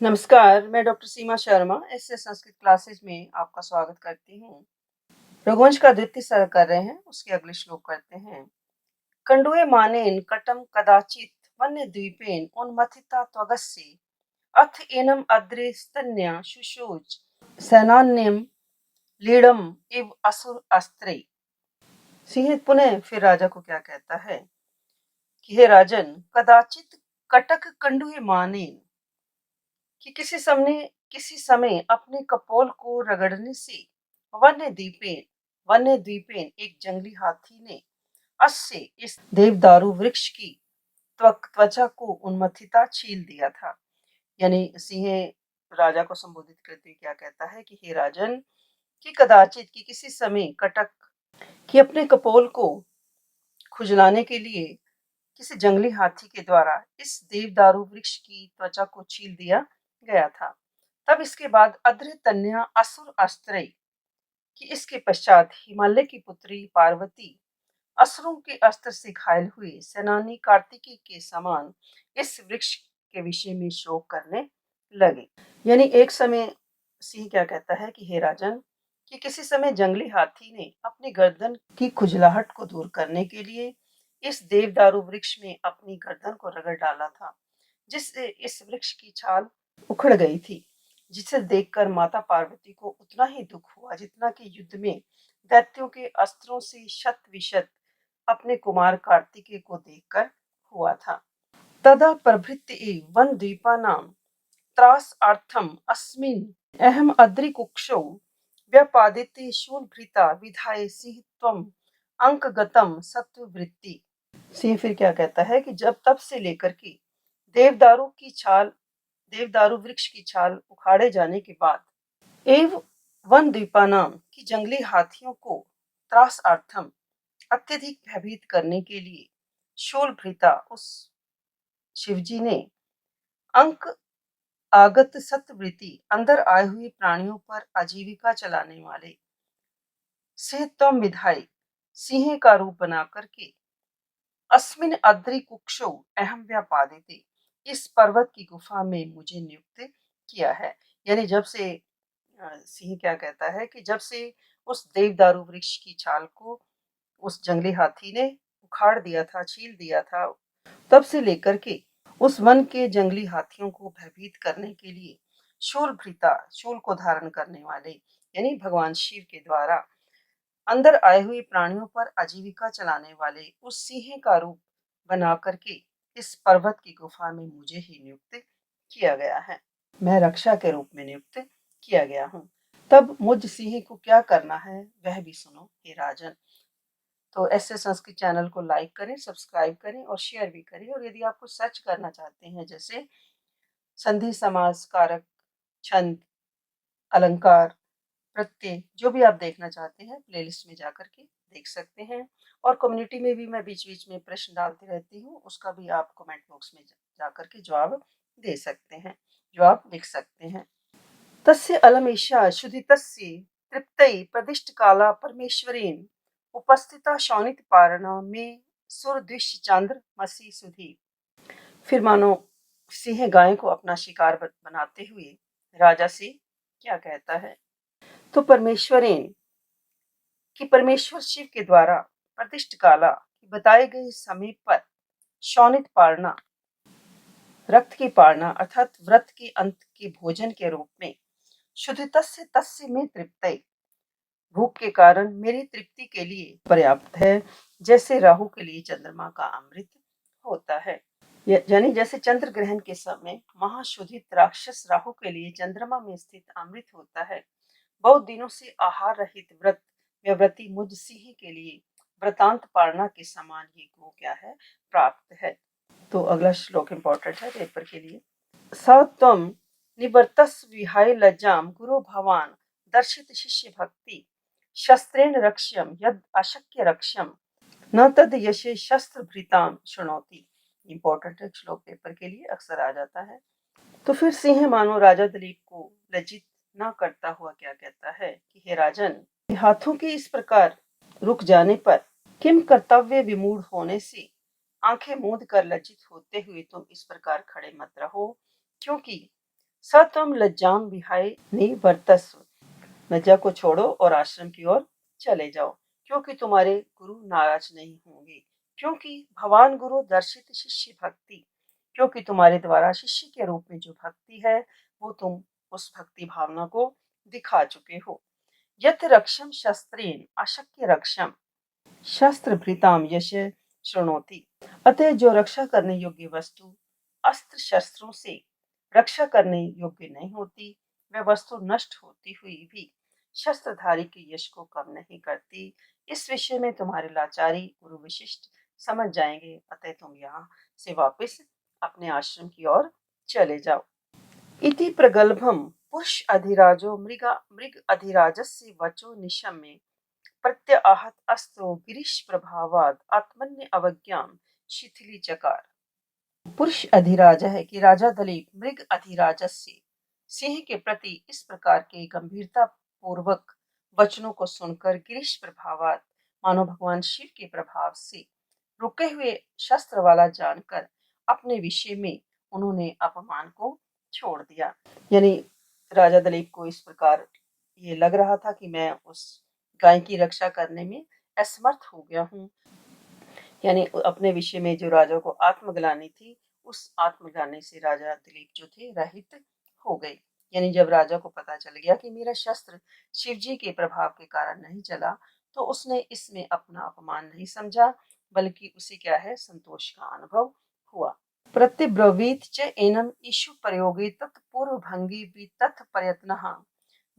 नमस्कार, मैं डॉक्टर सीमा Sharma S A Sanskrit classes में आपका स्वागत करती हूँ। रघुवंश का द्वितीय सर्ग कर रहे हैं, उसके अगले श्लोक करते हैं। कंडुए मानेन कटम कदाचित वन्य द्वीपेन उन्मथिता त्वगस्य अथ एनम अद्रे स्तन्या शुशोच सैनान्यम लीडम इव असुर अस्त्रे। सिंह पुनः फिर राजा को क्या कहता है कि हे राजन, कदाचित कटक कंडुए मानेन कि किसी समय अपने कपोल को रगड़ने से वन्य द्वीपेन एक जंगली हाथी ने अस्य इस देवदारू वृक्ष की त्वचा को उन्मथिता छील दिया था। यानी सिंह राजा को संबोधित करते हुए क्या कहता है कि हे राजन, कि कदाचित कि किसी समय कटक कि अपने कपोल को खुजलाने के लिए किसी जंगली हाथी के द्वारा इस देवदारू वृक्ष की त्वचा को छील दिया गया था। तब इसके बाद अद्र तन्या असुर अस्त्रे कि इसके पश्चात हिमालय की पुत्री पार्वती असुरों के अस्त्र से घायल हुए सेनानी कार्तिकी के समान इस वृक्ष के विषय में शोक करने लगे। यानी एक समय सिंह क्या कहता है कि हे राजन, कि किसी समय जंगली हाथी ने अपनी गर्दन की खुजलाहट को दूर करने के लिए इस देवदारू वृक्ष में अपनी गर्दन को रगड़ डाला था, जिससे इस वृक्ष की छाल उखड़ गई थी, जिसे देखकर माता पार्वती को उतना ही दुख हुआ जितना कि युद्ध में दैत्यों के अस्त्रों से शत विशत अपने कुमार कार्तिकेय को देखकर हुआ था। तदा प्रभृति वन द्वीपानां त्रास अर्थम अस्मिन् अहम अद्रिकुक्षौ व्यापादिते शूलभृता विधाय सिंहत्वम अंकगतम सत्ववृत्ति। सिंह फिर क्या कहता है कि जब तब से लेकर के देवदारू की छाल देवदारू वृक्ष की छाल उखाड़े जाने के बाद एव वन द्वीपानाम की जंगली हाथियों को त्रास अर्थम अत्यधिक भयभीत करने के लिए शूलभृता उस शिवजी ने अंक आगत सत्वृत्ति अंदर आए हुए प्राणियों पर आजीविका चलाने वाले सिंहत्वम विधाई सिंह का रूप बना करके अस्मिन अद्रि कुक्षो अहम व्यापादिते इस पर्वत की गुफा में मुझे नियुक्त किया है। यानी जब से सिंह क्या कहता है कि जब से उस देवदारू वृक्ष की छाल को उस जंगली हाथी ने उखाड़ दिया था, छील दिया था, तब से लेकर के उस वन के जंगली हाथियों को भयभीत करने के लिए शूलभृता शूल को धारण करने वाले यानी भगवान शिव के द्वारा अंदर आए हुए प्राणियों पर आजीविका चलाने वाले उस सिंह का रूप बना करके इस पर्वत की गुफा में मुझे ही नियुक्त किया गया है। मैं रक्षा के रूप में नियुक्त किया गया हूँ। तब मुझ सिंह को क्या करना है वह भी सुनो हे राजन। तो ऐसे संस्कृत चैनल को लाइक करें, सब्सक्राइब करें और शेयर भी करें। और यदि आप कुछ सर्च करना चाहते हैं जैसे संधि समास कारक छंद अलंकार प्रत्यय जो भी आप देखना चाहते हैं प्लेलिस्ट में जाकर के देख सकते हैं। और कम्युनिटी में भी मैं बीच बीच में प्रश्न डालती रहती हूँ, उसका भी आप कमेंट बॉक्स में जाकर के जवाब दे सकते हैं, जवाब लिख सकते हैं। तस्य अलमेषा शुद्धितस्य तृप्तै प्रदिष्ट काला परमेश्वरेन उपस्थिता शौनित पारणा में सुरद्विष चांद्र मसी सुधी। फिर मानो सिंह गाय को अपना शिकार बनाते हुए राजा से क्या कहता है, तो परमेश्वरेन कि परमेश्वर शिव के द्वारा प्रतिष्ठ काला बताए गए समय पर शौनित पारणा रक्त की पारणा अर्थात व्रत के अंत के भोजन के रूप में शुद्ध तस्य तस्य में तृप्त भूख के कारण मेरी तृप्ति के लिए पर्याप्त है, जैसे राहु के लिए चंद्रमा का अमृत होता है। यानी जैसे चंद्र ग्रहण के समय महाशोधित राक्षस राहु के लिए चंद्रमा में स्थित अमृत होता है, बहुत दिनों से आहार रहित व्रत व्रती मुझ सिंह के लिए व्रतांत पारणा के समान ये गो क्या है प्राप्त है। तो अगला श्लोक इंपॉर्टेंट है पेपर के लिए। सत्वम निवर्तस विहाय लज्जाम गुरु भवान दर्शित शिष्य भक्ति शस्त्रेण रक्ष्यम यद अशक्य रक्ष्यम न तद यशे शस्त्र भृताम शुणोति। इंपॉर्टेंट है श्लोक पेपर के लिए, अक्सर आ जाता है। तो फिर सिंह मानो राजा दिलीप को लज्जित न करता हुआ क्या कहता है कि हे राजन, हाथों के इस प्रकार रुक जाने पर किम कर्तव्य विमूढ़ होने से आंखें मूंद कर लज्जित होते हुए तुम इस प्रकार खड़े मत रहो, क्योंकि स त्वं लज्जां विहाय निवर्तस्व। लज्जा को छोड़ो और आश्रम की ओर चले जाओ, क्योंकि तुम्हारे गुरु नाराज नहीं होंगे। क्योंकि भगवान गुरु दर्शित शिष्य भक्ति, क्योंकि तुम्हारे द्वारा शिष्य के रूप में जो भक्ति है वो तुम उस भक्ति भावना को दिखा चुके हो। यथ रक्षम शस्त्रेण अशक्य रक्षम शस्त्र भृताम यश शृणोति। अतः जो रक्षा करने योग्य वस्तु अस्त्र शस्त्रों से रक्षा करने योग्य नहीं होती, वह वस्तु नष्ट होती हुई भी शस्त्रधारी के यश को कम नहीं करती। इस विषय में तुम्हारे लाचारी गुरु विशिष्ट समझ जाएंगे। अतः तुम यहाँ से वापस अपने आश्रम की ओर चले जाओ। इति प्रगल्भम पुरुष अधिराजो मृग अधिराजस्य वचो निशम्य प्रत्याहत अस्त्रो गिरीश प्रभावाद आत्मन्य अवज्ञां शिथिली चकार। पुरुष अधिराज है कि राजा दलीप मृग अधिराजस्य सिंह के प्रति इस प्रकार के गंभीरता पूर्वक वचनों को सुनकर गिरीश प्रभावात मानो भगवान शिव के प्रभाव से रुके हुए शस्त्र वाला जानकर अपने विषय में उन्होंने अपमान को छोड़ दिया। यानी राजा दलीप को इस प्रकार ये लग रहा था कि मैं उस गाय की रक्षा करने में असमर्थ हो गया हूँ। यानी अपने विषय में जो राजा को आत्मग्लानि थी, उस आत्मग्लानि से राजा दिलीप जो थे रहित हो गए। यानी जब राजा को पता चल गया कि मेरा शस्त्र शिव जी के प्रभाव के कारण नहीं चला, तो उसने इसमें अपना अपमान नहीं समझा, बल्कि उसे क्या है, संतोष का अनुभव हुआ। प्रत्यब्रवीत च एनम ईशु प्रयोगे तत्पूर्व भंगी भी तत् प्रयत्नः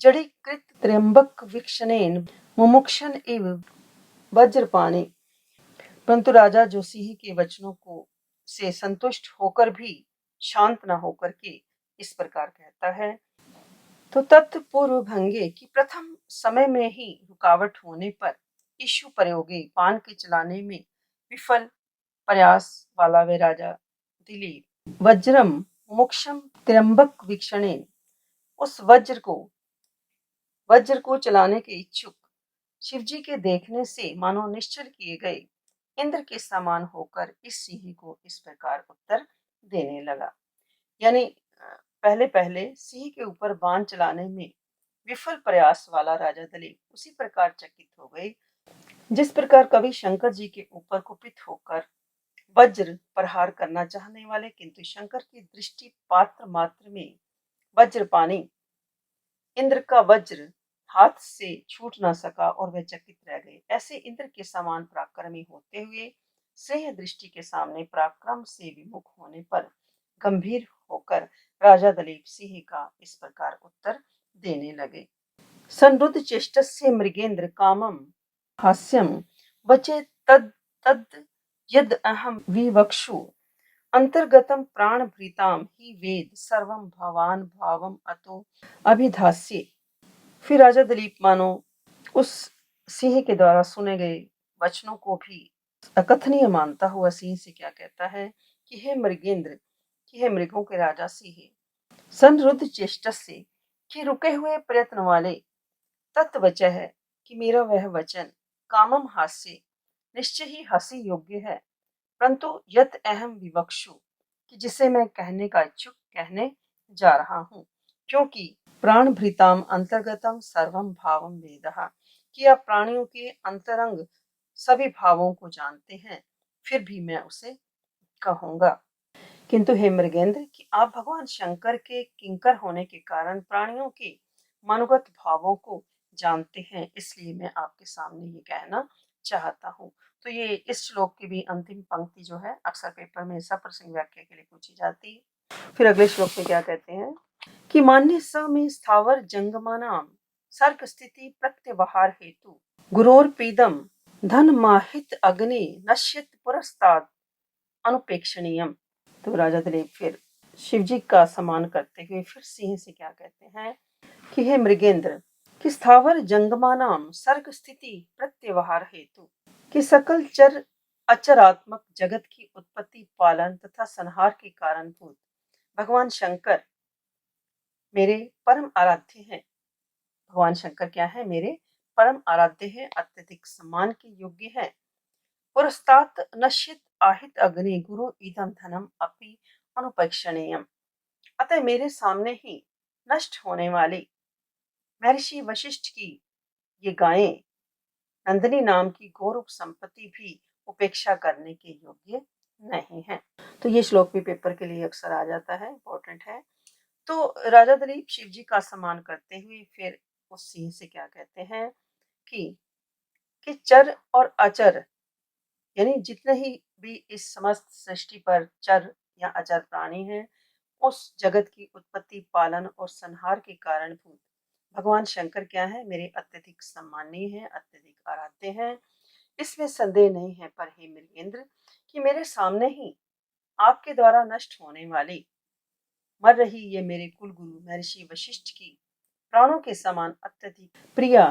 जड़ीकृत त्र्यंबक वीक्षणेन मुमुक्षन इव वज्रपाणि। परंतु राजा जो सिंह के वचनों को से संतुष्ट होकर भी शांत न होकर के इस प्रकार कहता है, तो तत्पूर्व भंगे की प्रथम समय में ही रुकावट होने पर ईशु प्रयोगे पान के चलाने में विफल प्रयास वाला वे राजा दिलीप वज्रम मोक्षम त्र्यंबक वीक्षणे उस वज्र को चलाने के इच्छुक शिवजी के देखने से मानो निश्चल किए गए इंद्र के समान होकर इस सिंह को इस प्रकार उत्तर देने लगा। यानी पहले पहले सिंह के ऊपर बाण चलाने में विफल प्रयास वाला राजा दलीप उसी प्रकार चकित हो गए जिस प्रकार कवि शंकर जी के ऊपर कुपित होकर वज्र प्रहार करना चाहने वाले, किंतु शंकर की दृष्टि पात्र मात्र में वज्रपाणी इंद्र का वज्र हाथ से छूट ना सका और वह चकित रह गए। ऐसे इंद्र के समान पराक्रमी होते हुए सिंह दृष्टि के सामने पराक्रम से विमुख होने पर गंभीर होकर राजा दलीप सिंह का इस प्रकार उत्तर देने लगे। संरुद्ध चेष्टस्य मृगेंद्र कामम हास्यम वचे तद तद यद अहम विवक्षु अंतर्गतम प्राण भृताम ही वेद सर्वम भवान भावम अतो अभिधास्य। फिर राजा दलीप मानो उस सिंह के द्वारा सुने गए वचनों को भी अकथनीय मानता हुआ सिंह से क्या कहता है कि हे मृगेंद्र, कि हे मृगों के राजा सिंह, संरुद्ध चेष्टा से कि रुके हुए प्रयत्न वाले, तत्वचः है कि मेरा वह वचन कामम हास्य निश्चय ही हंसी योग्य है, परंतु यत अहम विवक्षु कि जिसे मैं कहने का इच्छुक कहने जा रहा हूँ, क्योंकि प्राण भृताम अंतर्गतम सर्वम भावम वेदः कि आप प्राणियों के अंतरंग सभी भावों को जानते हैं, फिर भी मैं उसे कहूंगा। किंतु हे मृगेंद्र कि आप भगवान शंकर के किंकर होने के कारण प्राणियों के मनोगत भावों को जानते हैं, इसलिए मैं आपके सामने ये कहना चाहता हूँ। तो ये इस श्लोक की भी अंतिम पंक्ति जो है अक्सर पेपर में सप्रसंग व्याख्या के लिए पूछी जाती है। फिर अगले श्लोक में क्या कहते हैं कि मान्य स में स्थावर जंगमानाम सर्ग स्थिति प्रत्यवहार हेतु गुरोर्पीदम धन माहित अग्नि नश्यत पुरस्ताद अनुपेक्षणीयम। तो राजा दिलीप फिर शिवजी का सम्मान करते हुए फिर सिंह से क्या कहते हैं कि हे मृगेंद्र कि स्थावर जंगमानाम सर्ग स्थिति प्रत्यवहार हेतु कि सकल चर अचरात्मक जगत की उत्पत्ति पालन तथा संहार के कारणभूत भगवान शंकर मेरे परम आराध्य हैं। भगवान शंकर क्या है, मेरे परम आराध्य है, अत्यधिक सम्मान के योग्य है। पुरस्तात नश्यत आहित अग्नि गुरु इदम धनम अपि अनुपेक्षणीयम अतः मेरे सामने ही नष्ट होने वाली महर्षि वशिष्ठ की ये गायें नंदिनी नाम की गौरव संपत्ति भी उपेक्षा करने के योग्य नहीं है। तो ये श्लोक भी पेपर के लिए अक्सर आ जाता है, इंपॉर्टेंट है। तो राजा दिलीप शिव जी का सम्मान करते हुए फिर उस सिंह से क्या कहते हैं कि चर और अचर यानी जितने ही भी इस समस्त सृष्टि पर चर या अचर प्राणी हैं, उस जगत की उत्पत्ति, पालन और संहार के कारणभूत भगवान शंकर क्या है, मेरे अत्यधिक सम्माननीय हैं, अत्यधिक आराध्य हैं। इसमें संदेह नहीं है। पर हे मृगेंद्र, कि मेरे सामने ही आपके द्वारा नष्ट होने वाली मर रही ये मेरे कुल गुरु महर्षि वशिष्ठ की प्राणों के समान अत्यधिक प्रिया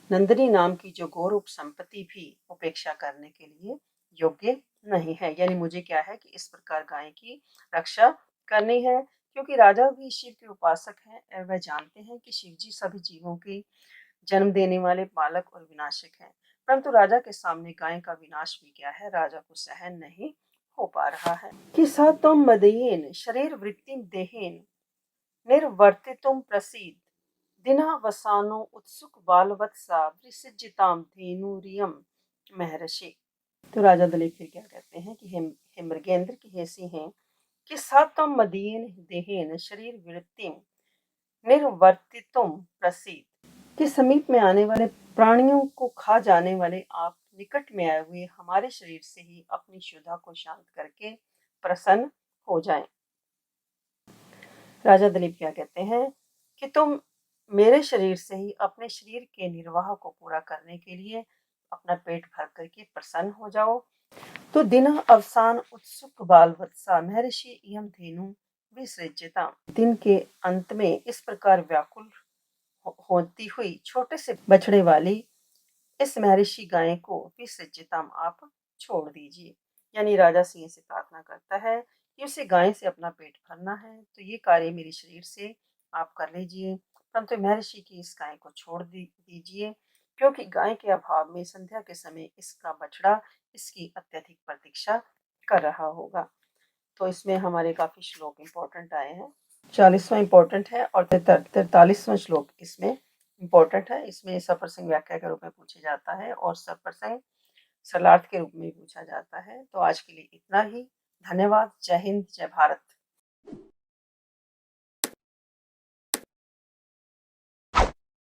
नंदिनी नाम की जो गौरव संपत्ति भी उपेक्षा करने के लिए योग्य नहीं है। यानी मुझे क्या है कि इस प्रकार गाय की रक्षा करनी है, क्योंकि राजा भी शिव के उपासक हैं और वह जानते हैं कि शिव जी सभी जीवों की जन्म देने वाले पालक और विनाशक हैं। परंतु राजा के सामने गाय का विनाश भी क्या है, राजा को सहन नहीं हो पा रहा है। कि स तुम मदयेन शरीर वृत्तिम देहेन निर्वर्तितुम प्रसीद दिनावसानो उत्सुक बालवत्सा विसृज्यताम धेनुरियम महर्षि। तो राजा दलीप फिर क्या कहते हैं कि हे मृगेंद्र की हे सिंह कि सातम मदीन देहेन शरीर वृत्तिम निर्वर्तितुम प्रसीद, कि समीप में आने वाले प्राणियों को खा जाने वाले आप निकट में आए हुए हमारे शरीर से ही अपनी क्षुधा को शांत करके प्रसन्न हो जाएं। राजा दिलीप क्या कहते हैं कि तुम मेरे शरीर से ही अपने शरीर के निर्वाह को पूरा करने के लिए अपना पेट भर करके प्रसन्न हो जाओ। तो दिन अवसान उत्सुक बाल वत्सा महर्षि यम धेनु विसृज्यता, दिन के अंत में इस प्रकार व्याकुल होती हुई छोटे से बछड़े वाली इस महर्षि गाय को विसर्जितम आप छोड़ दीजिए। यानी राजा सिंह से प्रार्थना करता है कि उसे गाय से अपना पेट भरना है, तो ये कार्य मेरे शरीर से आप कर लीजिए, परंतु महर्षि की इस गाय को छोड़ दीजिए, क्योंकि गाय के अभाव में संध्या के समय इसका बछड़ा इसकी अत्यधिक प्रतीक्षा कर रहा होगा। तो इसमें हमारे काफी श्लोक इंपॉर्टेंट आए हैं। 40वां इंपॉर्टेंट है और 43वां श्लोक इसमें इंपॉर्टेंट है। इसमें सप्रसंग व्याख्या के रूप में पूछा जाता है और सप्रसंग सरलार्थ के रूप में पूछा जाता है। तो आज के लिए इतना ही। धन्यवाद। जय हिंद, जय भारत।